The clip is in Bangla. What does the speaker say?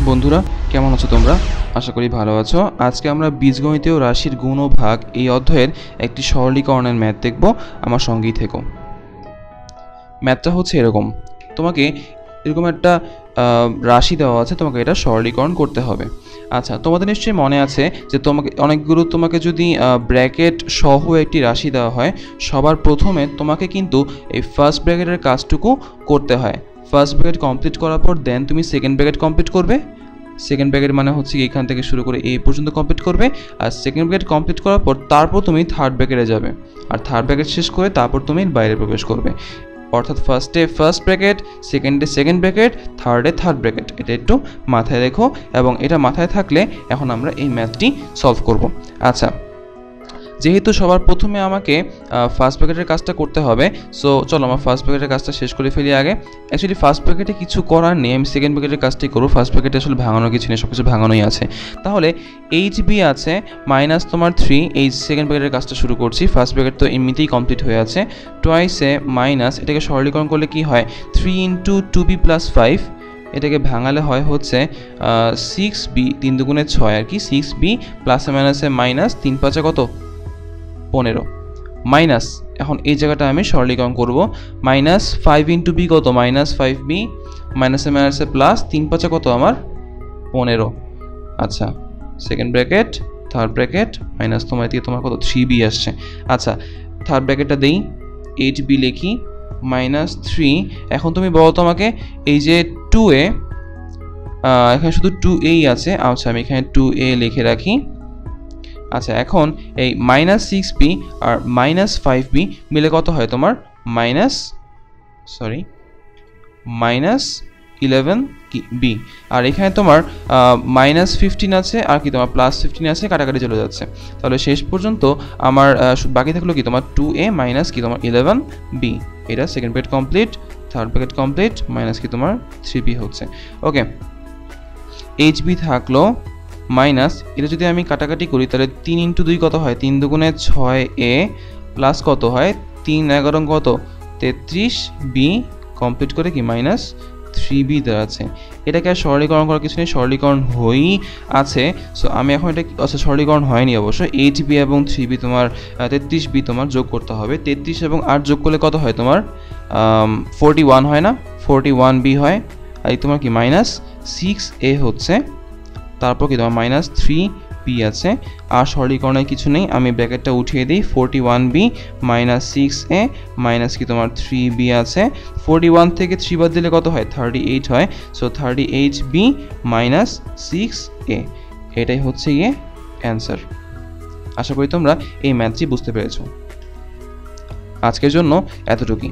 বন্ধুরা কেমন আছো তোমরা? আশা করি ভালো আছো। আজকে আমরা বীজগণিতীয় রাশির গুণ ও ভাগ এই অধ্যায়ের একটি সরলীকরণের ম্যাথ দেখব। আমার সঙ্গেই থেকো। ম্যাথটা হচ্ছে এরকম, তোমাকে এরকম একটা রাশি দেওয়া আছে, তোমাকে এটা সরলীকরণ করতে হবে। আচ্ছা, তোমাদের নিশ্চয়ই মনে আছে যে তোমাকে যদি ব্র্যাকেট সহ একটি রাশি দেওয়া হয়, সবার প্রথমে তোমাকে কিন্তু এই ফার্স্ট ব্র্যাকেটের কাজটুকু করতে হয়। ফার্স্ট ব্র্যাকেট কমপ্লিট করার পর দেন তুমি সেকেন্ড ব্র্যাকেট কমপ্লিট করবে। সেকেন্ড ব্র্যাকেট মানে হচ্ছে এখান থেকে শুরু করে এই পর্যন্ত কমপ্লিট করবে, আর সেকেন্ড ব্র্যাকেট কমপ্লিট করার পর তারপর তুমি থার্ড ব্র্যাকেটে যাবে, আর থার্ড ব্র্যাকেট শেষ করে তারপর তুমি বাইরে প্রবেশ করবে। অর্থাৎ ফার্স্টে ফার্স্ট ব্র্যাকেট, সেকেন্ডে সেকেন্ড ব্র্যাকেট, থার্ডে থার্ড ব্র্যাকেট। এটা একটু মাথায় রেখো, এবং এটা মাথায় থাকলে এখন আমরা এই ম্যাথটি সলভ করব। আচ্ছা, যেহেতু সবার প্রথমে আমাকে ফার্স্ট ব্র্যাকেটের কাজটা করতে হবে, সো চলো আমরা ফার্স্ট ব্র্যাকেটের কাজটা শেষ করে ফেলি আগে। অ্যাকচুয়ালি ফার্স্ট ব্র্যাকেটে কিছু করার নেই, আমি সেকেন্ড ব্র্যাকেটের কাজটাই করবো। ফার্স্ট ব্র্যাকেটে আসলে ভাঙানোর কিছু নেই, সব কিছু ভাঙানোই আছে। তাহলে এইচ বি আছে মাইনাস তোমার 3, এই সেকেন্ড ব্র্যাকেটের কাজটা শুরু করছি। ফার্স্ট ব্র্যাকেট তো এমনিতেই কমপ্লিট হয়ে আছে। টুয়াইসে মাইনাস, এটাকে সরলীকরণ করলে কি হয়, 3 × 2b + 5, এটাকে ভাঙালে হয় হচ্ছে 6b, 3 দুগুণে 6 আর কি, 6b প্লাসে মাইনাসে মাইনাস 3 5 কত, 15 মাইনাস। এখন এই জায়গাটা আমি সরলীকরণ করব। মাইনাস 5 × b কত, মাইনাস 5b, মাইনাসে মাইনাসে প্লাস 3 5 কত আমার 15। আচ্ছা, second bracket, third bracket, minus তোমার এদিকে তোমার কত 3b আসছে। আচ্ছা, থার্ড ব্র্যাকেটটা দেই, 8b লিখি, মাইনাস 3। এখন তুমি বলো তো আমাকে, এই যে 2a, এখানে শুধু 2a আছে। আচ্ছা, আমি এখানে 2a লিখে রাখি। আচ্ছা, এখন এই মাইনাস 6b আর মাইনাস 5b মিলে কত হয় তোমার, মাইনাস 11b। আর এখানে তোমার মাইনাস 15 আছে, আর কি তোমার প্লাস 15 আছে, কাটাকাটি চলে যাচ্ছে। তাহলে শেষ পর্যন্ত আমার বাকি থাকলো কি, তোমার 2a মাইনাস কি তোমার 11b। এটা second bracket complete, third bracket complete, minus কি তোমার 3b হচ্ছে। ওকে, hb থাকলো মাইনাস, এটা যদি আমি কাটাকাটি করি তাহলে 3 × 2 কত হয়, 3 দুগুণে 6a প্লাস কত হয় 3 11 কত 33b, কমপ্লিট করে কি মাইনাস 3b দেওয়া আছে। এটাকে আর সরলীকরণ করার কিছু নেই, সরলীকরণ হয়েই আছে। সো আমি এখন এটা, আচ্ছা সরলীকরণ হয়নি অবশ্য। 8b এবং 3b তোমার 33b তোমার যোগ করতে হবে। 33 এবং 8 যোগ করলে কত হয় তোমার 41 হয় না, 41b হয়। আর এই তোমার কি মাইনাস 6a হচ্ছে, তারপর কি তোমার মাইনাস 3b আছে। আর সরলীকরণের কিছু নেই, আমি ব্র্যাকেটটা উঠিয়ে দিই। 41b মাইনাস 6a মাইনাস কি তোমার 3b আছে। 41 থেকে 3 বাদ দিলে কত হয়, 38 হয়। সো 38b মাইনাস 6a, এটাই হচ্ছে গিয়ে অ্যান্সার। আশা করি তোমরা এই ম্যাথটি বুঝতে পেরেছো। আজকের জন্য এতটুকুই।